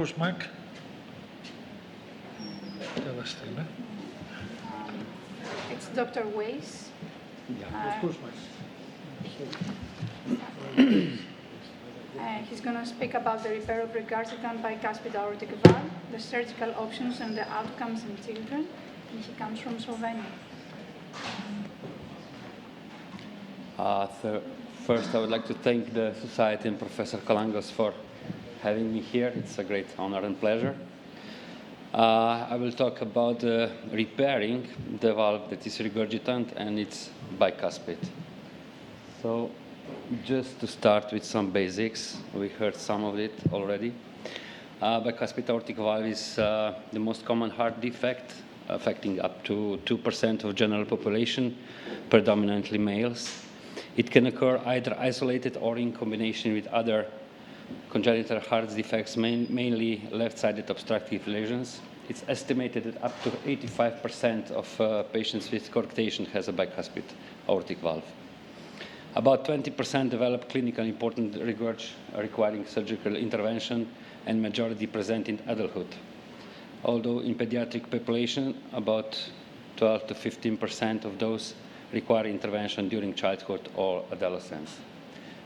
Mark. Tell us, Taylor. It's Dr. Weiss. Yeah, He's going to speak about the repair of regurgitant bicuspid aortic valve, the surgical options and the outcomes in children. And he comes from Slovenia. First, I would like to thank the Society and Professor Kalangos for having me here. It's a great honor and pleasure. I will talk about repairing the valve that is regurgitant and it's bicuspid. So just to start with some basics, we heard some of it already. Bicuspid aortic valve is the most common heart defect, affecting up to 2% of general population, predominantly males. It can occur either isolated or in combination with other congenital heart defects, mainly left-sided obstructive lesions. It's estimated that up to 85% of patients with coarctation has a bicuspid aortic valve. About 20% develop clinically important regurg requiring surgical intervention, and majority present in adulthood. Although in pediatric population, about 12 to 15% of those require intervention during childhood or adolescence.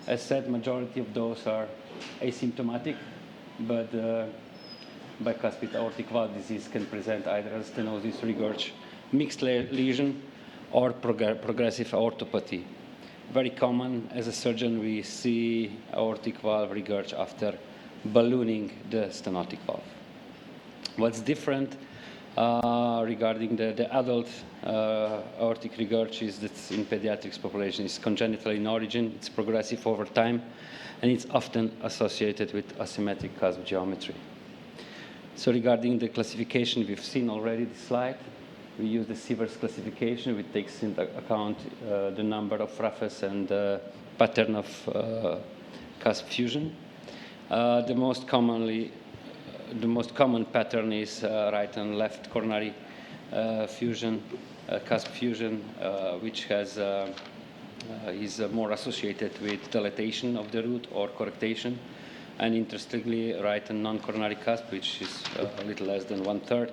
As said, majority of those are asymptomatic, but bicuspid aortic valve disease can present either as stenosis, regurg, mixed lesion, or progressive aortopathy. Very common as a surgeon, we see aortic valve regurg after ballooning the stenotic valve. What's different regarding the adult aortic regurg is that in pediatrics population is congenital in origin, it's progressive over time, and it's often associated with asymmetric cusp geometry. So regarding the classification, we've seen already the slide. We use the Sievers classification, which takes into account the number of raphes and the pattern of cusp fusion. The most common pattern is right and left coronary fusion, cusp fusion, which has is more associated with dilatation of the root or coarctation. And interestingly, right and non-coronary cusp, which is a little less than 1/3,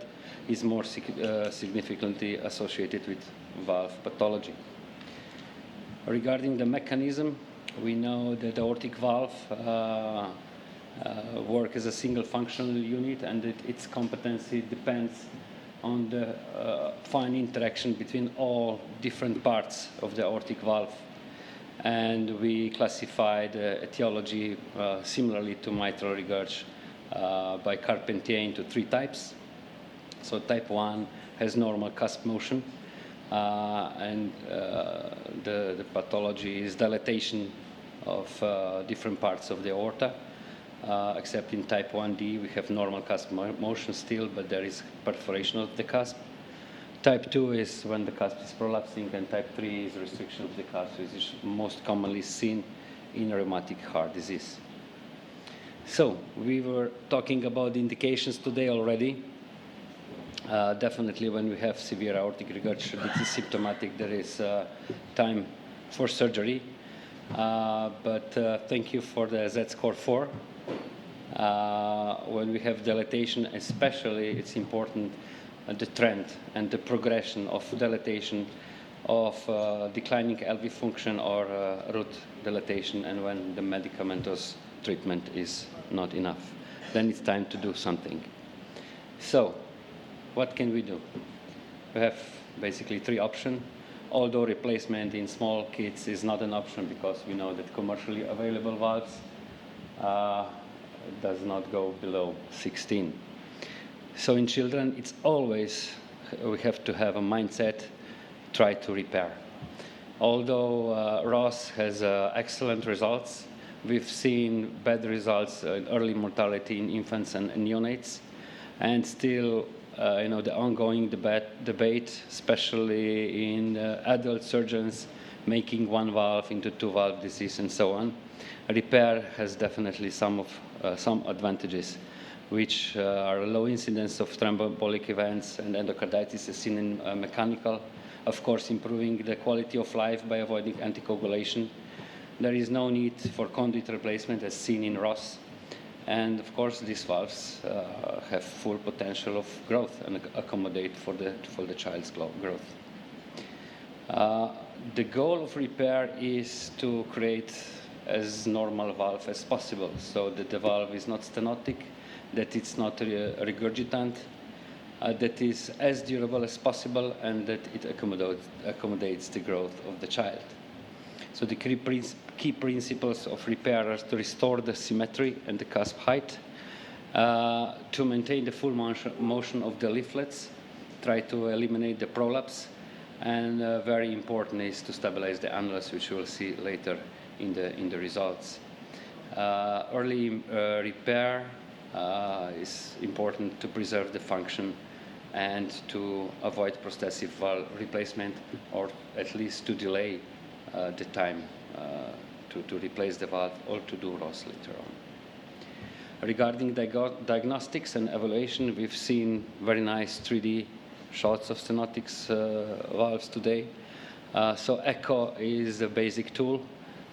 is more significantly associated with valve pathology. Regarding the mechanism, we know that the aortic valve work as a single functional unit, and its competency depends on the fine interaction between all different parts of the aortic valve. And we classify the etiology similarly to mitral regurg by Carpentier into 3 types. So type 1 has normal cusp motion, and the pathology is dilatation of different parts of the aorta. Except in type 1D, we have normal cusp motion still, but there is perforation of the cusp. Type 2 is when the cusp is prolapsing, and type 3 is restriction of the cusp, which is most commonly seen in rheumatic heart disease. So we were talking about the indications today already. Definitely when we have severe aortic regurg that is symptomatic, there is time for surgery. But thank you for the Z-score 4. When we have dilatation, especially, it's important the trend and the progression of dilatation of declining LV function or root dilatation, and when the medicamentos treatment is not enough. Then it's time to do something. So, what can we do? We have basically 3 options. Although replacement in small kids is not an option because we know that commercially available valves does not go below 16. So in children, it's always, we have to have a mindset, try to repair. Although Ross has excellent results, we've seen bad results in early mortality in infants and neonates, and still the ongoing debate, especially in adult surgeons making 1 valve into 2 valve disease and so on. Repair has definitely some advantages, which are low incidence of thromboembolic events and endocarditis as seen in mechanical. Of course, improving the quality of life by avoiding anticoagulation. There is no need for conduit replacement as seen in Ross. And of course, these valves have full potential of growth and accommodate for the child's growth. The goal of repair is to create as normal valve as possible, so that the valve is not stenotic, that it's not regurgitant, that is as durable as possible, and that it accommodates the growth of the child. So the key principles of repair are to restore the symmetry and the cusp height, to maintain the full motion of the leaflets, try to eliminate the prolapse, and very important is to stabilize the annulus, which we'll see later in the results. Early repair is important to preserve the function and to avoid prosthetic valve replacement, or at least to delay the time to replace the valve or to do Ross later on. Regarding diagnostics and evaluation, we've seen very nice 3D shots of stenotics valves today. So echo is the basic tool,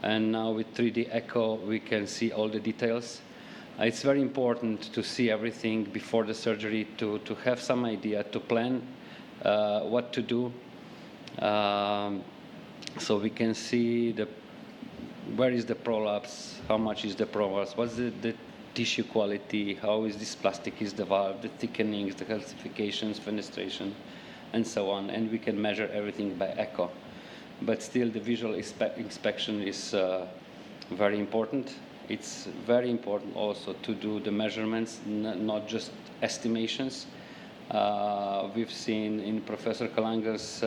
and now with 3D echo we can see all the details. It's very important to see everything before the surgery, to have some idea, to plan what to do. So we can see where is the prolapse, how much is the prolapse, what's the tissue quality, how is this plastic is the valve, the thickenings, the calcifications, fenestration, and so on. And we can measure everything by echo. But still, the visual inspection is very important. It's very important also to do the measurements, not just estimations. We've seen in Professor Kalanga's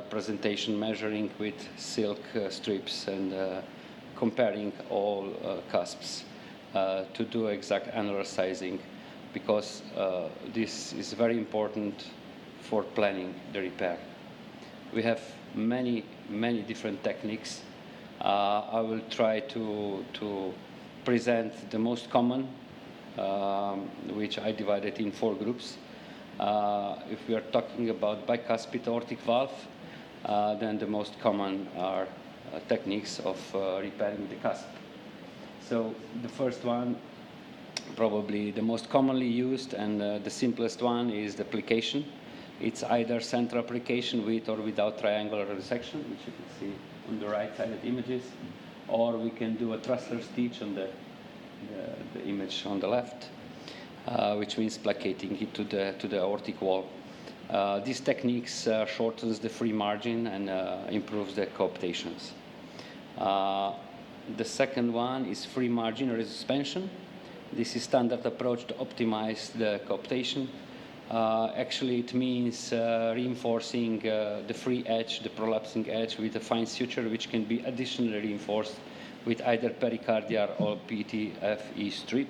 presentation measuring with silk strips and comparing all cusps to do exact annular sizing, because this is very important for planning the repair. We have many different techniques. I will try to present the most common, which I divided in 4 groups. If we are talking about bicuspid aortic valve, then the most common are techniques of repairing the cusp. So the first one, probably the most commonly used and the simplest one, is the plication. It's either central application with or without triangular resection, which you can see on the right side of the images, or we can do a trussler stitch on the image on the left, which means placating it to the aortic wall. These techniques shortens the free margin and improves the coaptations. The second one is free margin resuspension. This is standard approach to optimize the coaptation. Actually, it means reinforcing the free edge, the prolapsing edge, with a fine suture, which can be additionally reinforced with either pericardial or PTFE strip.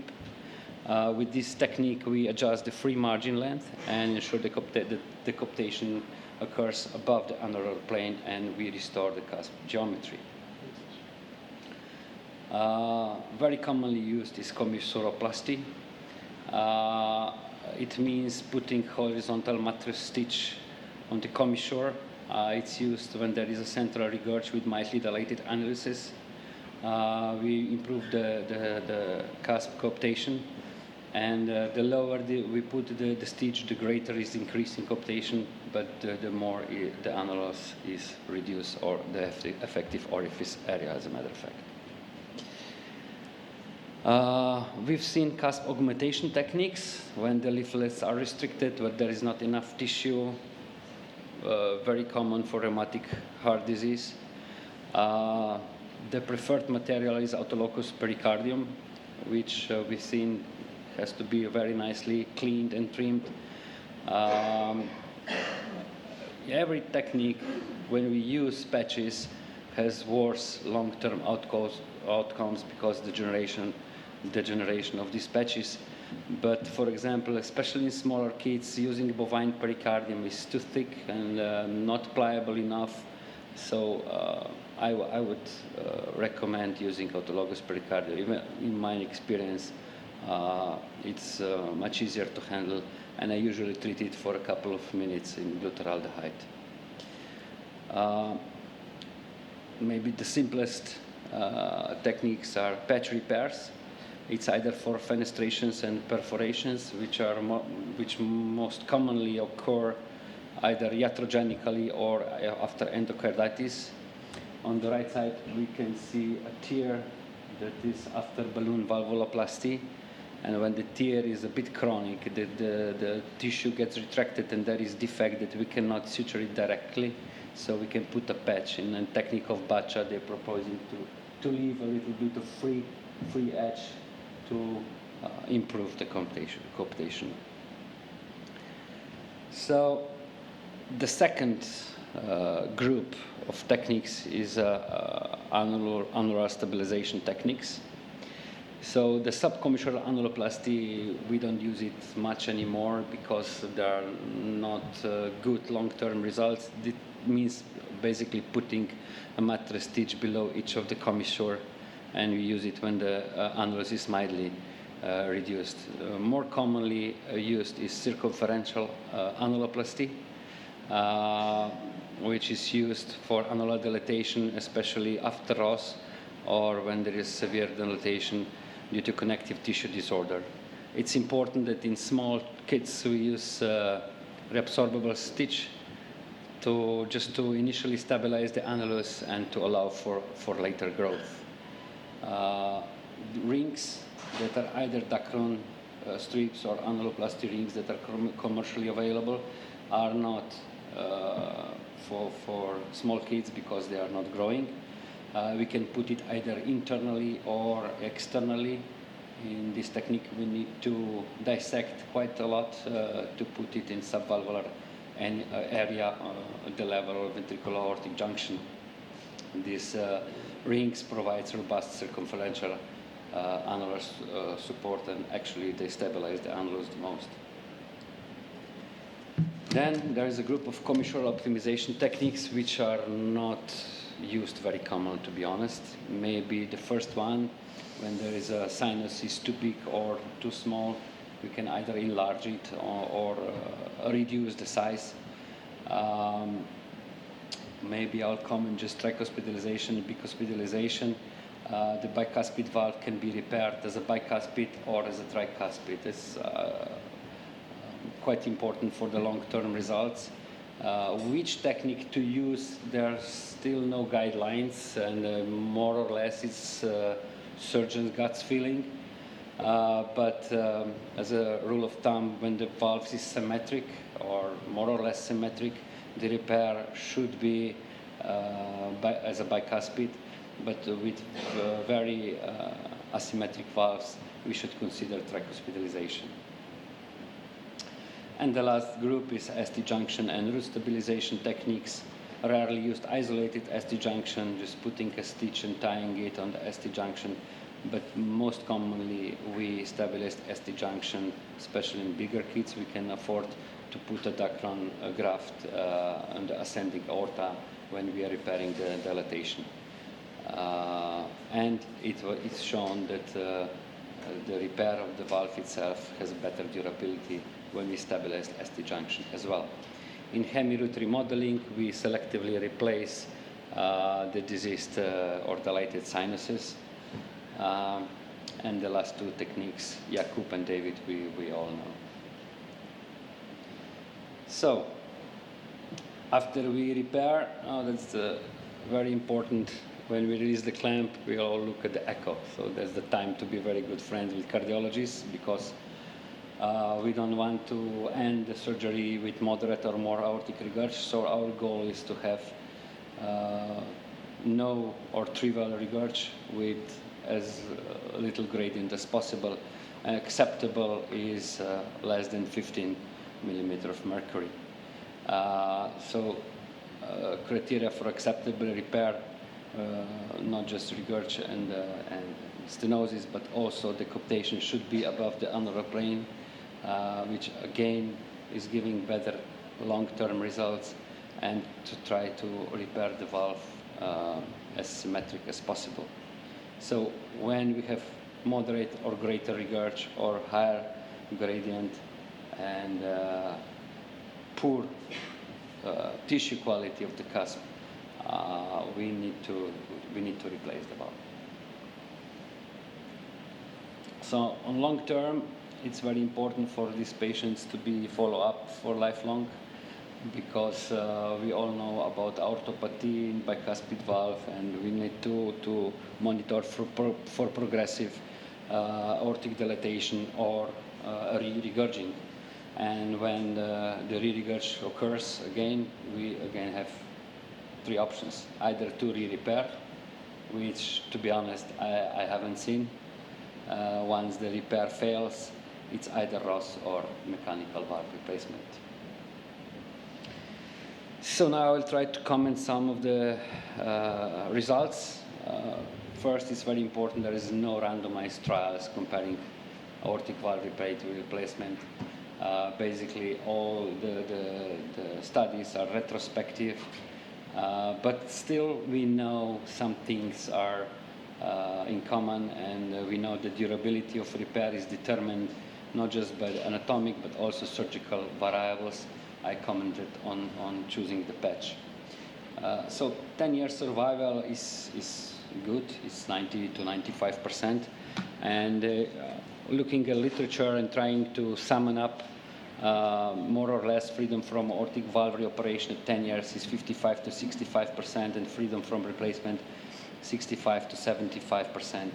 With this technique, we adjust the free margin length and ensure the coaptation occurs above the annular plane, and we restore the cusp geometry. Very commonly used is commissuroplasty. It means putting horizontal mattress stitch on the commissure. It's used when there is a central regurg with mildly dilated annuluses. We improve the cusp coaptation, and the lower we put the stitch, the greater is the increase in coaptation, but the more the annulus is reduced, or the effective orifice area, as a matter of fact. We've seen cusp augmentation techniques when the leaflets are restricted, but there is not enough tissue, very common for rheumatic heart disease. The preferred material is autolocus pericardium, which we've seen has to be very nicely cleaned and trimmed. Every technique, when we use patches, has worse long-term outcomes because the degeneration of these patches. But for example, especially in smaller kids, using bovine pericardium is too thick and not pliable enough. So I would recommend using autologous pericardium. Even in my experience, it's much easier to handle, and I usually treat it for a couple of minutes in glutaraldehyde. Maybe the simplest techniques are patch repairs. It's either for fenestrations and perforations, which most commonly occur either iatrogenically or after endocarditis. On the right side, we can see a tear that is after balloon valvuloplasty. And when the tear is a bit chronic, the tissue gets retracted and there is defect that we cannot suture it directly. So we can put a patch. In a technique of Bacha, they're proposing to leave a little bit of free edge to improve the coaptation. So the second group of techniques is annular stabilization techniques. So the subcommissural annuloplasty, we don't use it much anymore because there are not good long-term results. It means basically putting a mattress stitch below each of the commissure, and we use it when the annulus is mildly reduced. More commonly used is circumferential annuloplasty, which is used for annular dilatation, especially after ROS or when there is severe dilatation due to connective tissue disorder. It's important that in small kids we use reabsorbable stitch to initially stabilize the annulus and to allow for later growth. Rings that are either Dacron strips or annuloplasty rings that are commercially available are not for small kids because they are not growing. We can put it either internally or externally. In this technique, we need to dissect quite a lot to put it in subvalvular area at the level of ventricular aortic junction. These rings provide robust circumferential annular support, and actually they stabilize the annulus the most. Then there is a group of commissural optimization techniques which are not used very common, to be honest. Maybe the first one, when there is a sinus is too big or too small, we can either enlarge it or reduce the size. Maybe I'll comment just tricuspidalization and bicuspidalization. The bicuspid valve can be repaired as a bicuspid or as a tricuspid. It's quite important for the long-term results. Which technique to use, there are still no guidelines, and more or less it's surgeon's gut feeling. But as a rule of thumb, when the valve is symmetric or more or less symmetric, the repair should be as a bicuspid, but with very asymmetric valves, we should consider tricuspidalization. And the last group is ST junction and root stabilization techniques. Rarely used isolated ST junction, just putting a stitch and tying it on the ST junction. But most commonly, we stabilize ST junction, especially in bigger kids. We can afford to put a Dacron graft on the ascending aorta when we are repairing the dilatation. And it's shown that the repair of the valve itself has better durability when we stabilize ST junction as well. In hemiroot remodeling, we selectively replace the diseased or dilated sinuses. And the last two techniques, Jakub and David, we all know. So, after we repair, that's very important. When we release the clamp, we all look at the echo. So that's the time to be very good friends with cardiologists, because we don't want to end the surgery with moderate or more aortic regurg. So our goal is to have no or trivial regurg with as little gradient as possible. And acceptable is less than 15 millimeter of mercury. So criteria for acceptable repair, not just regurg and stenosis, but also the coaptation should be above the annular plane, which again is giving better long-term results, and to try to repair the valve as symmetric as possible. So when we have moderate or greater regurg or higher gradient and poor tissue quality of the cusp, we need to replace the valve. So on long term, it's very important for these patients to be followed up for lifelong, because we all know about orthopathy in bicuspid valve, and we need to monitor for progressive aortic dilatation or re-regurging. And when the re-regurg occurs again, we again have three options: either to re-repair, which, to be honest, I haven't seen. Once the repair fails, it's either ROS or mechanical valve replacement. So now I will try to comment some of the results. First, it's very important there is no randomized trials comparing aortic valve repair to replacement. Basically, all the studies are retrospective, but still we know some things are in common, and we know the durability of repair is determined not just by the anatomic but also surgical variables. I commented on choosing the patch. So 10-year survival is good. It's 90 to 95%. And looking at literature and trying to summon up more or less freedom from aortic valve reoperation at 10 years is 55 to 65%, and freedom from replacement 65 to 75%.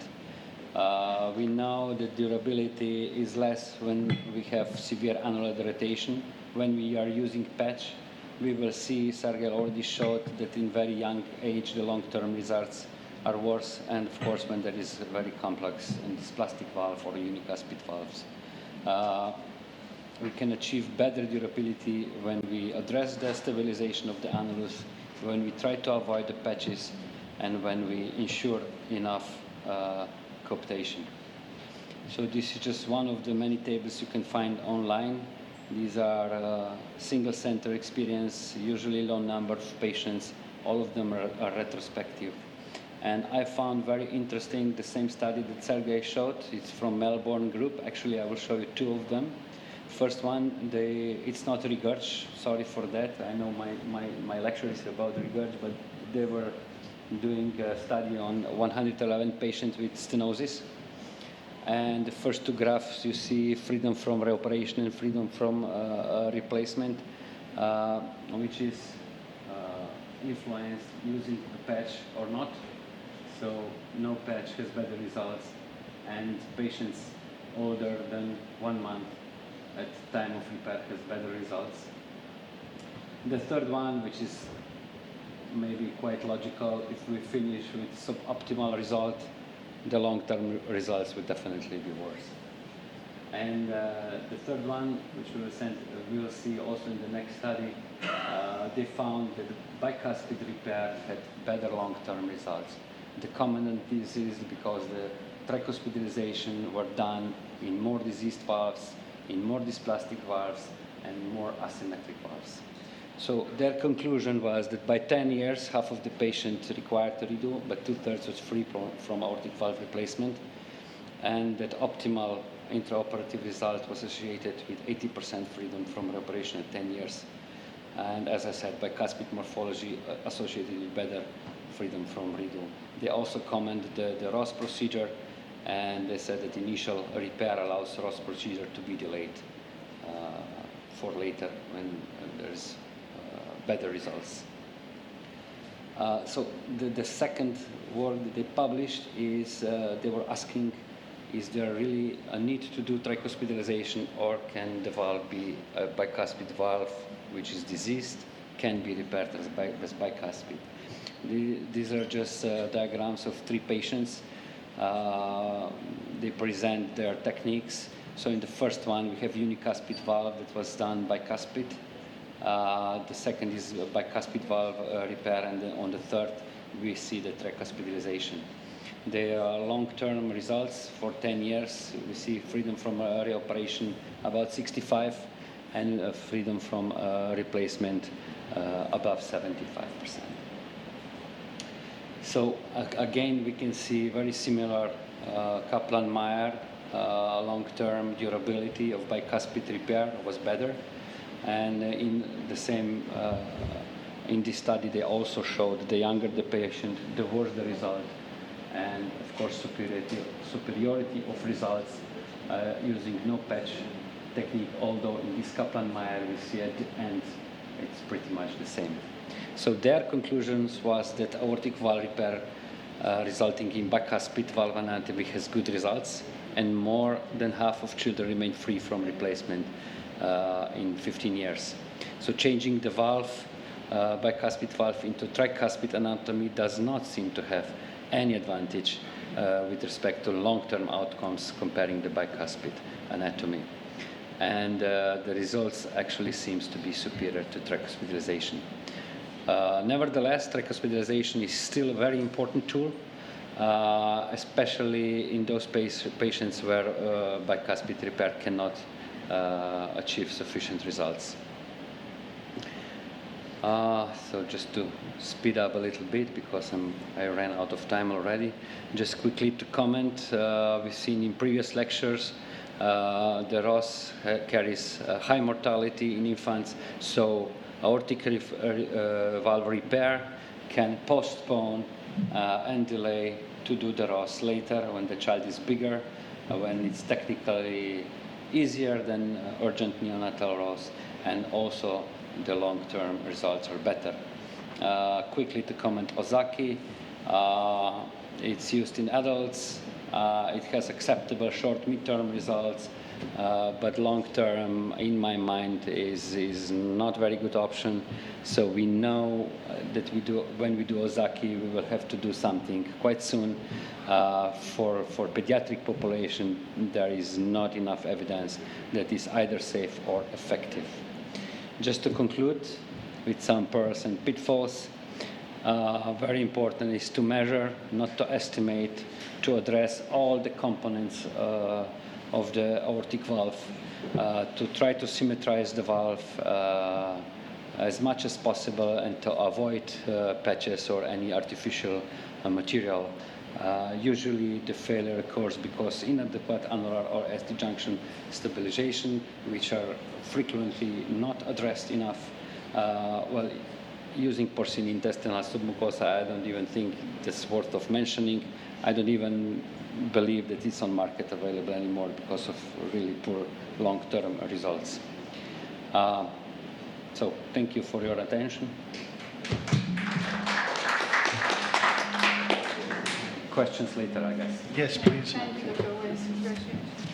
We know that durability is less when we have severe annular dilatation. When we are using patch, we will see, Sergei already showed that in very young age the long-term results are worse, and of course when there is a very complex and dysplastic valve or unicuspid valves. We can achieve better durability when we address the stabilization of the annulus, when we try to avoid the patches, and when we ensure enough coaptation. So this is just one of the many tables you can find online. These are single center experience, usually low number of patients. All of them are retrospective. And I found very interesting the same study that Sergei showed. It's from Melbourne group. Actually, I will show you two of them. First one, it's not regurg. Sorry for that. I know my lecture is about regurg, but they were doing a study on 111 patients with stenosis. And the first two graphs, you see freedom from reoperation and freedom from replacement, which is influenced using the patch or not. So no patch has better results, and patients older than 1 month at time of repair has better results. The third one, which is maybe quite logical, if we finish with suboptimal result, the long-term results will definitely be worse. And the third one, which we'll see also in the next study, they found that bicuspid repair had better long-term results. The common this is because the tricuspidalization were done in more diseased valves, in more dysplastic valves, and more asymmetric valves. So their conclusion was that by 10 years, half of the patients required to redo, but 2/3 was free from aortic valve replacement, and that optimal intraoperative result was associated with 80% freedom from reoperation at 10 years. And as I said, bicuspid morphology associated with better freedom from redo. They also commented the ROS procedure, and they said that initial repair allows ROS procedure to be delayed for later when there's better results. So the second work that they published is they were asking, is there really a need to do tricuspidalization, or can the valve be a bicuspid valve which is diseased, can be repaired as bicuspid? These are just diagrams of 3 patients. They present their techniques. So in the first one, we have unicuspid valve that was done bicuspid. The second is bicuspid valve repair, and then on the third, we see the tricuspidalization. There are long-term results for 10 years. We see freedom from reoperation about 65, and freedom from replacement above 75%. So again, we can see very similar Kaplan-Meier long-term durability of bicuspid repair was better. And in the same, in this study, they also showed the younger the patient, the worse the result. and of course superiority of results using no patch technique, although in this Kaplan-Meier we see at the end it's pretty much the same. So their conclusions was that aortic valve repair resulting in bicuspid valve anatomy has good results, and more than half of children remain free from replacement in 15 years. So changing the valve, bicuspid valve into tricuspid anatomy does not seem to have any advantage with respect to long-term outcomes comparing the bicuspid anatomy. And the results actually seems to be superior to tricuspidalization. Nevertheless, tricuspidalization is still a very important tool, especially in those patients where bicuspid repair cannot achieve sufficient results. So just to speed up a little bit, because I ran out of time already, just quickly to comment, we've seen in previous lectures the ROS carries high mortality in infants, so aortic valve repair can postpone and delay to do the ROS later when the child is bigger, when it's technically easier than urgent neonatal ROS, and also the long-term results are better. Quickly to comment Ozaki, it's used in adults. It has acceptable short midterm results, but long-term, in my mind, is not very good option. So we know that when we do Ozaki, we will have to do something quite soon. For pediatric population, there is not enough evidence that is either safe or effective. Just to conclude with some pearls and pitfalls, very important is to measure, not to estimate, to address all the components of the aortic valve, to try to symmetrize the valve as much as possible, and to avoid patches or any artificial material. Usually the failure occurs because inadequate annular or ST junction stabilization, which are frequently not addressed enough. Well, using porcine intestinal submucosa, I don't even think that's worth of mentioning. I don't even believe that it's on market available anymore because of really poor long-term results. So thank you for your attention. Questions later, I guess. Yes, please. Thank you, Dr. Weiss.